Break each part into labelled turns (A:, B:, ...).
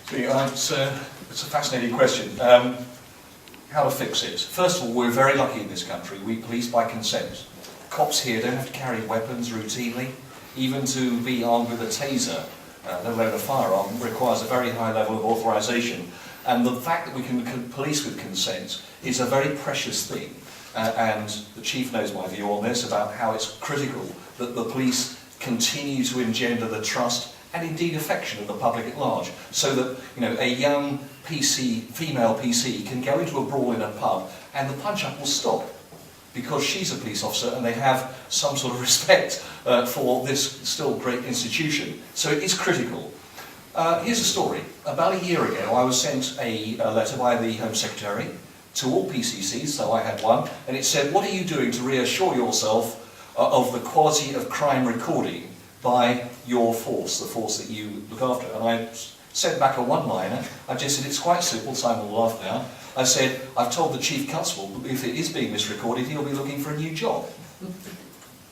A: It's a fascinating question. How to fix it? First of all, we're very lucky in this country. We police by consent. Cops here don't have to carry weapons routinely. Even to be armed with a taser, let alone a firearm, requires a very high level of authorization. And the fact that we can police with consent is a very precious thing. And the Chief knows my view on this, about how it's critical that the police continue to engender the trust and indeed affection of the public at large, so that a young female PC can go into a brawl in a pub and the punch-up will stop because she's a police officer and they have some sort of respect for this still great institution. So it is critical. Here's a story. About a year ago I was sent a letter by the Home Secretary to all PCCs, so I had one, and it said, what are you doing to reassure yourself of the quality of crime recording by your force, the force that you look after? And I sent back a one-liner. I just said, it's quite simple, Simon will laugh now. I said, I've told the Chief Constable that if it is being misrecorded, he'll be looking for a new job.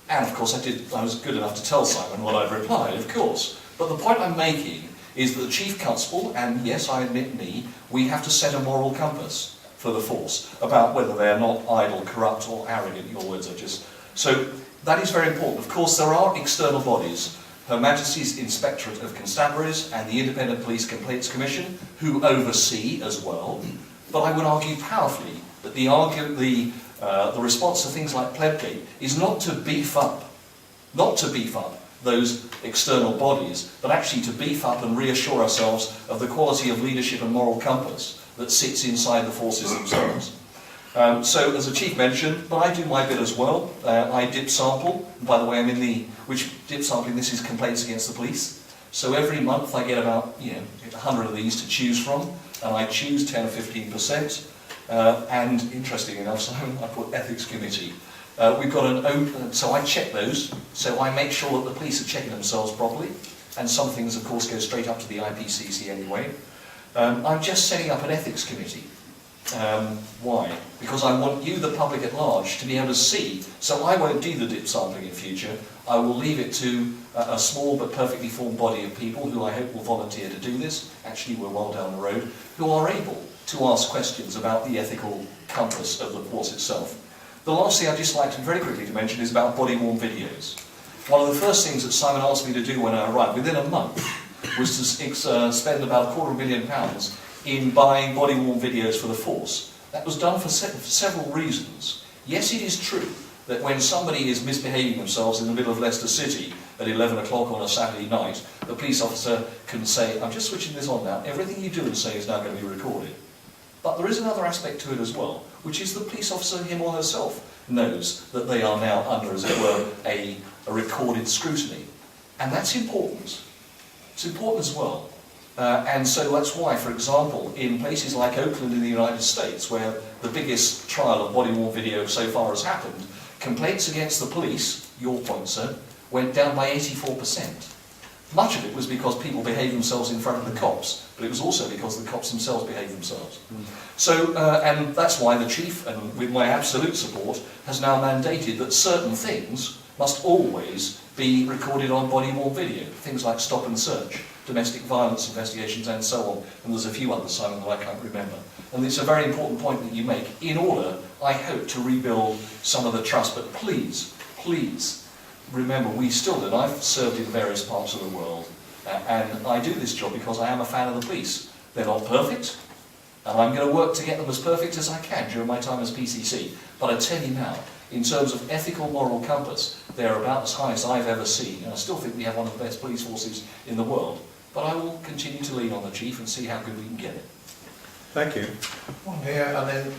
A: And of course I was good enough to tell Simon what I'd replied, of course. But the point I'm making is that the Chief Constable, and yes, I admit me, we have to set a moral compass for the force about whether they're not idle, corrupt or arrogant. Your words are just... So that is very important. Of course, there are external bodies, Her Majesty's Inspectorate of Constabularies and the Independent Police Complaints Commission, who oversee as well. But I would argue powerfully that the response to things like Plebgate is not to beef up those external bodies, but actually to beef up and reassure ourselves of the quality of leadership and moral compass that sits inside the forces themselves. So, as the Chief mentioned, but I do my bit as well. I dip sample. By the way, I'm in which dip sampling, this is complaints against the police. So every month I get about 100 of these to choose from, and I choose 10 or 15%. And interestingly enough, so I put ethics committee. We've got an open, so I check those. So I make sure that the police are checking themselves properly, and some things, of course, go straight up to the IPCC anyway. I'm just setting up an ethics committee. Why? Because I want you, the public at large, to be able to see. So I won't do the dip sampling in future. I will leave it to a small but perfectly formed body of people who I hope will volunteer to do this. Actually, we're well down the road, who are able to ask questions about the ethical compass of the force itself. The last thing I'd just like to very quickly to mention is about body-worn videos. One of the first things that Simon asked me to do when I arrived, within a month, was to spend about £250,000 in buying body-worn videos for the force. That was done for several reasons. Yes, it is true that when somebody is misbehaving themselves in the middle of Leicester City at 11 o'clock on a Saturday night, the police officer can say, I'm just switching this on now, everything you do and say is now going to be recorded. But there is another aspect to it as well, which is the police officer, him or herself, knows that they are now under, as it were, a recorded scrutiny. And that's important. It's important as well. And so that's why, for example, in places like Oakland in the United States, where the biggest trial of body-worn video so far has happened, complaints against the police, your point, sir, went down by 84%. Much of it was because people behaved themselves in front of the cops, but it was also because the cops themselves behaved themselves. So, and that's why the Chief, and with my absolute support, has now mandated that certain things must always be recorded on body-worn video. Things like stop and search, domestic violence investigations and so on. And there's a few others, Simon, that I can't remember. And it's a very important point that you make, in order, I hope, to rebuild some of the trust. But please, please, remember, we still do. I've served in various parts of the world, and I do this job because I am a fan of the police. They're not perfect, and I'm going to work to get them as perfect as I can during my time as PCC. But I tell you now, in terms of ethical moral compass, they're about as high as I've ever seen, and I still think we have one of the best police forces in the world. But I will continue to lean on the Chief and see how good we can get it.
B: Thank you.
C: One here and then...